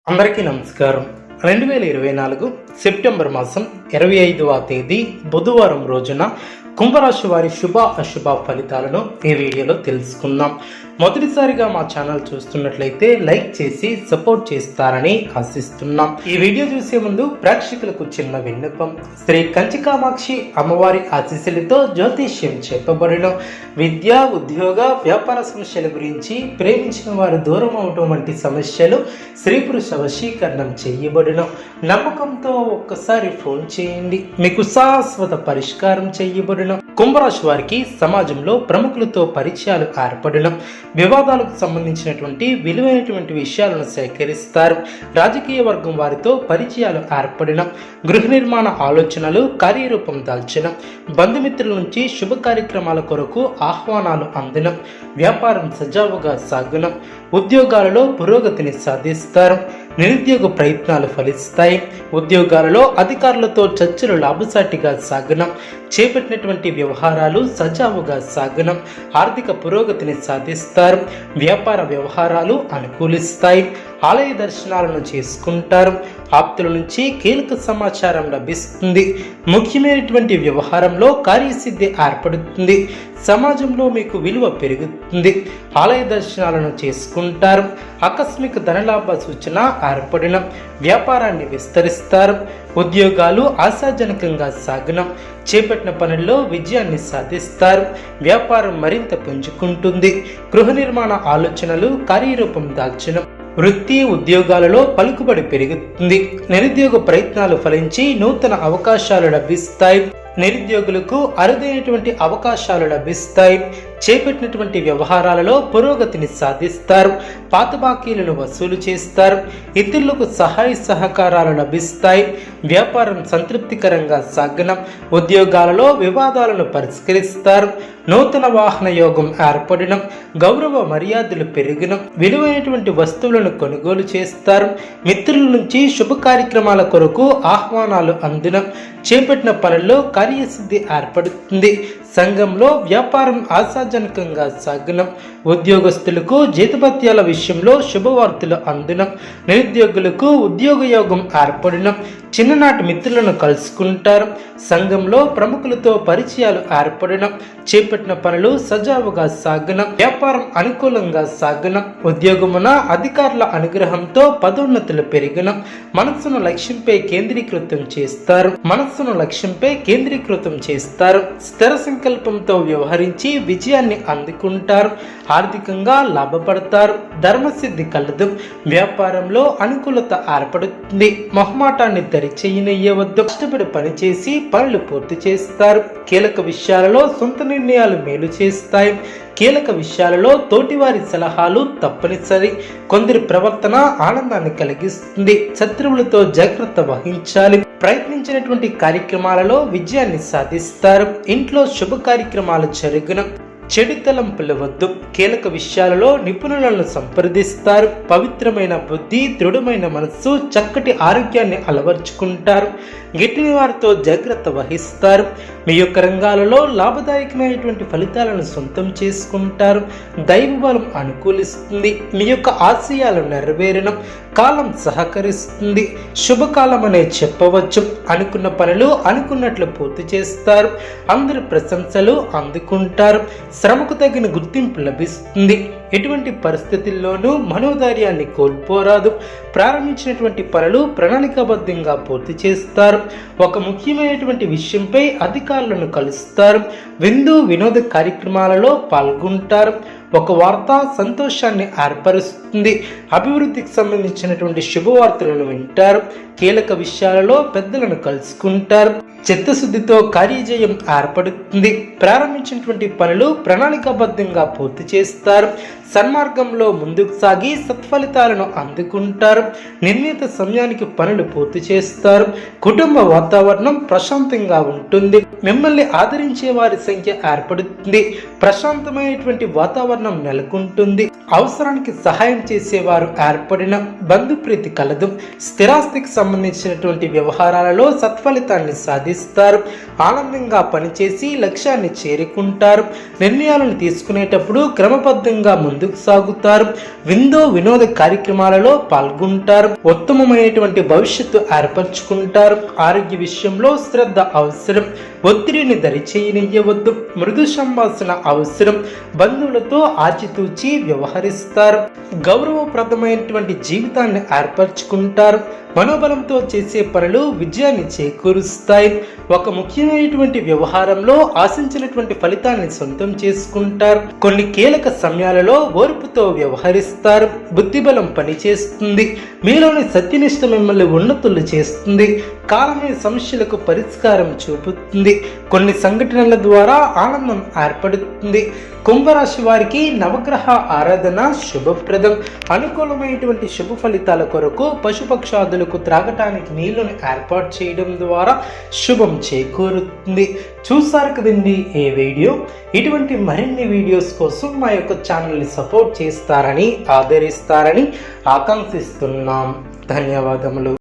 అందరికీ నమస్కారం. 2024 సెప్టెంబర్ మాసం 25వ తేదీ బుధవారం రోజున కుంభరాశి వారి శుభ అశుభ ఫలితాలను ఈ వీడియోలో తెలుసుకుందాం. మొదటిసారిగా మా ఛానల్ చూస్తున్నట్లయితే లైక్ చేసి సపోర్ట్ చేస్తారని ఆశిస్తున్నాం. ఈ వీడియో చూసే ముందు ప్రేక్షకులకు చిన్న విన్నపం. శ్రీ కంచికామాక్షి అమ్మవారి ఆశీస్సులతో జ్యోతిష్యం చెప్పబడిన విద్య, ఉద్యోగ, వ్యాపార సమస్యల గురించి, ప్రేమించిన వారు దూరం అవటం వంటి సమస్యలు, స్త్రీ పురుష వశీకరణం చేయబడిన నమ్మకంతో ఒక్కసారి ఫోన్ చేయండి, మీకు శాశ్వత పరిష్కారం చేయబడిన. కుంభరాశి వారికి సమాజంలో ప్రముఖులతో పరిచయాలు ఏర్పడిన, వివాదాలకు సంబంధించినటువంటి విలువైనటువంటి విషయాలను సేకరిస్తారు. రాజకీయ వర్గం వారితో పరిచయాలు ఏర్పడిన, గృహ నిర్మాణ ఆలోచనలు కార్యరూపం దాల్చిన, బంధుమిత్రుల నుంచి శుభ కార్యక్రమాల కొరకు ఆహ్వానాలు అందిన, వ్యాపారం సజావుగా సాగున, ఉద్యోగాలలో పురోగతిని సాధిస్తారు. నిరుద్యోగ ప్రయత్నాలు ఫలిస్తాయి. ఉద్యోగాలలో అధికారులతో చర్చలు లాభసాటిగా సాగనం, చేపట్టినటువంటి వ్యవహారాలు సజావుగా సాగనం, ఆర్థిక పురోగతిని సాధిస్తారు. వ్యాపార వ్యవహారాలు అనుకూలిస్తాయి. ఆలయ దర్శనాలను చేసుకుంటారు. ఆప్తుల నుంచి కీలక సమాచారం లభిస్తుంది. ముఖ్యమైనటువంటి వ్యవహారంలో కార్యసిద్ధి ఏర్పడుతుంది. సమాజంలో మీకు విలువ పెరుగుతుంది. ఆలయ దర్శనాలను చేసుకుంటారు. ఆకస్మిక ధనలాభ సూచన ఏర్పడిన, వ్యాపారాన్ని విస్తరిస్తారు. ఉద్యోగాలు ఆశాజనకంగా సాగనం, చేపట్టిన పనుల్లో విజయాన్ని సాధిస్తారు. వ్యాపారం మరింత పుంజుకుంటుంది. గృహ నిర్మాణ ఆలోచనలు కార్యరూపం దాల్చడం, వృత్తి ఉద్యోగాలలో పలుకుబడి పెరుగుతుంది. నిరుద్యోగ ప్రయత్నాలు ఫలించి నూతన అవకాశాలు లభిస్తాయి. నిరుద్యోగులకు అరుదైనటువంటి అవకాశాలు లభిస్తాయి. చేపట్టినటువంటి వ్యవహారాలలో పురోగతిని సాధిస్తారు. పాత బాకీలను వసూలు చేస్తారు. ఇతరులకు సహాయ సహకారాలు లభిస్తాయి. వ్యాపారం సంతృప్తికరంగా సాగనం, ఉద్యోగాలలో వివాదాలను పరిష్కరిస్తారు. నూతన వాహన యోగం ఏర్పడడం, గౌరవ మర్యాదలు పెరిగిన, విలువైనటువంటి వస్తువులను కొనుగోలు చేస్తారు. మిత్రుల నుంచి శుభ కార్యక్రమాల కొరకు ఆహ్వానాలు అందడం, చేపట్టిన పనుల్లో కార్యసిద్ధి ఏర్పడుతుంది. సంఘంలో వ్యాపారం ఆశాజనకంగా సాగనం, ఉద్యోగస్తులకు జీతభత్యాల విషయంలో శుభవార్తలు అందడం, నిరుద్యోగులకు ఉద్యోగ యోగం ఏర్పడడం, చిన్ననాటి మిత్రులను కలుసుకుంటారు. సంఘంలో ప్రముఖులతో పరిచయాలు ఏర్పడడం, చేపట్టిన పనులు సజావుగా సాగనం, వ్యాపారం అనుకూలంగా సాగనం, ఉద్యోగమున అధికారుల అనుగ్రహంతో పదోన్నతులు పెరిగడం, మనస్సును లక్ష్యంపై కేంద్రీకృతం చేస్తారు. స్థిర సంకల్పంతో వ్యవహరించి విజయాన్ని అందుకుంటారు. ఆర్థికంగా లాభపడతారు. ధర్మసిద్ధి కలదు. వ్యాపారంలో అనుకూలత ఏర్పడుతుంది. మొహమాటాన్ని దరిచేయనియ్యవద్దు. కష్టపడి పనిచేసి పనులు పూర్తి చేస్తారు. కీలక విషయాలలో సొంత నిర్ణయాలు మేలు చేస్తాయి. కీలక విషయాలలో తోటివారి సలహాలు తప్పనిసరి. కొందరి ప్రవర్తన ఆనందాన్ని కలిగిస్తుంది. శత్రువులతో జాగ్రత్త వహించాలి. ప్రయత్నించినటువంటి కార్యక్రమాలలో విజయాన్ని సాధిస్తారు. ఇంట్లో శుభ కార్యక్రమాలు జరుగున, చెడు తలంపులు వద్దు. కీలక విషయాలలో నిపుణులను సంప్రదిస్తారు. పవిత్రమైన బుద్ధి, దృఢమైన మనస్సు, చక్కటి ఆరోగ్యాన్ని అలవర్చుకుంటారు. గిట్టిన వారితో జాగ్రత్త వహిస్తారు. మీ యొక్క రంగాలలో లాభదాయకమైనటువంటి ఫలితాలను సొంతం చేసుకుంటారు. దైవ బలం అనుకూలిస్తుంది. మీ యొక్క ఆశయాలు నెరవేరడం, కాలం సహకరిస్తుంది. శుభకాలం అనే చెప్పవచ్చు. అనుకున్న పనులు అనుకున్నట్లు పూర్తి చేస్తారు. అందరి ప్రశంసలు అందుకుంటారు. శ్రమకు తగిన గుర్తింపు లభిస్తుంది. ఎటువంటి పరిస్థితుల్లోనూ మనోధైర్యాన్ని కోల్పోరాదు. ప్రారంభించినటువంటి పనులు ప్రణాళికాబద్ధంగా పూర్తి చేస్తారు. ఒక ముఖ్యమైనటువంటి విషయంపై అధికారులను కలుస్తారు. విందు వినోద కార్యక్రమాలలో పాల్గొంటారు. ఒక వార్త సంతోషాన్ని ఏర్పరుస్తుంది. అభివృద్ధికి సంబంధించినటువంటి శుభవార్తలను వింటారు. కీలక విషయాలలో పెద్దలను కలుసుకుంటారు. చిత్తశుద్ధితో కార్యజయం ఏర్పడుతుంది. ప్రారంభించినటువంటి పనులు ప్రణాళికాబద్ధంగా పూర్తి చేస్తారు. సన్మార్గంలో ముందుకు సాగి సత్ఫలితాలను అందుకుంటారు. నిర్ణీత సమయానికి పనులు పూర్తి చేస్తారు. కుటుంబ వాతావరణం ప్రశాంతంగా ఉంటుంది. మిమ్మల్ని ఆదరించే వారి సంఖ్య ఏర్పడుతుంది. ప్రశాంతమైనటువంటి వాతావరణం నెలకొంటుంది. అవసరానికి సహాయం చేసేవారు ఏర్పడిన, బంధుప్రీతి కలదు. స్థిరాస్తికి సంబంధించినటువంటి వ్యవహారాలలో సత్ఫలితాన్ని సాధిస్తారు. ఆనందంగా పనిచేసి లక్ష్యాన్ని చేరుకుంటారు. నిర్ణయాలను తీసుకునేటప్పుడు క్రమబద్ధంగా ముందుకు ముందుకు సాగుతారు. వినోద కార్యక్రమాలలో పాల్గొంటారు. ఉత్తమమైనటువంటి భవిష్యత్తు ఏర్పరచుకుంటారు. ఆరోగ్య విషయంలో శ్రద్ధ అవసరం. ఒత్తిడిని దరిచేయనియ్యవద్దు. మృదు సంభాషణ అవసరం. బంధువులతో ఆచితూచి వ్యవహరిస్తారు. గౌరవప్రదమైనటువంటి జీవితాన్ని ఏర్పరచుకుంటారు. మనోబలంతో చేసే పనులు విజయాన్ని చేకూరుస్తాయి. ఒక ముఖ్యమైనటువంటి వ్యవహారంలో ఆశించినటువంటి ఫలితాన్ని సొంతం చేసుకుంటారు. కొన్ని కీలక సమయాలలో ఓర్పుతో వ్యవహరిస్తారు. బుద్ధిబలం పనిచేస్తుంది. మీలోని సత్యనిష్ట మిమ్మల్ని ఉన్నతులు చేస్తుంది. కాలమే సమస్యలకు పరిష్కారం చూపుతుంది. కొన్ని సంఘటనల ద్వారా ఆనందం ఏర్పడుతుంది. కుంభరాశి వారికి నవగ్రహ ఆరాధన శుభప్రదం. అనుకూలమైనటువంటి శుభ ఫలితాల కొరకు పశుపక్షాదులకు త్రాగటానికి నీళ్లను ఏర్పాటు చేయడం ద్వారా శుభం చేకూరుతుంది. చూసారు కదండి ఈ వీడియో. ఇటువంటి మరిన్ని వీడియోస్ కోసం మా యొక్క ఛానల్ని సపోర్ట్ చేస్తారని ఆదరిస్తారని ఆకాంక్షిస్తున్నాం. ధన్యవాదములు.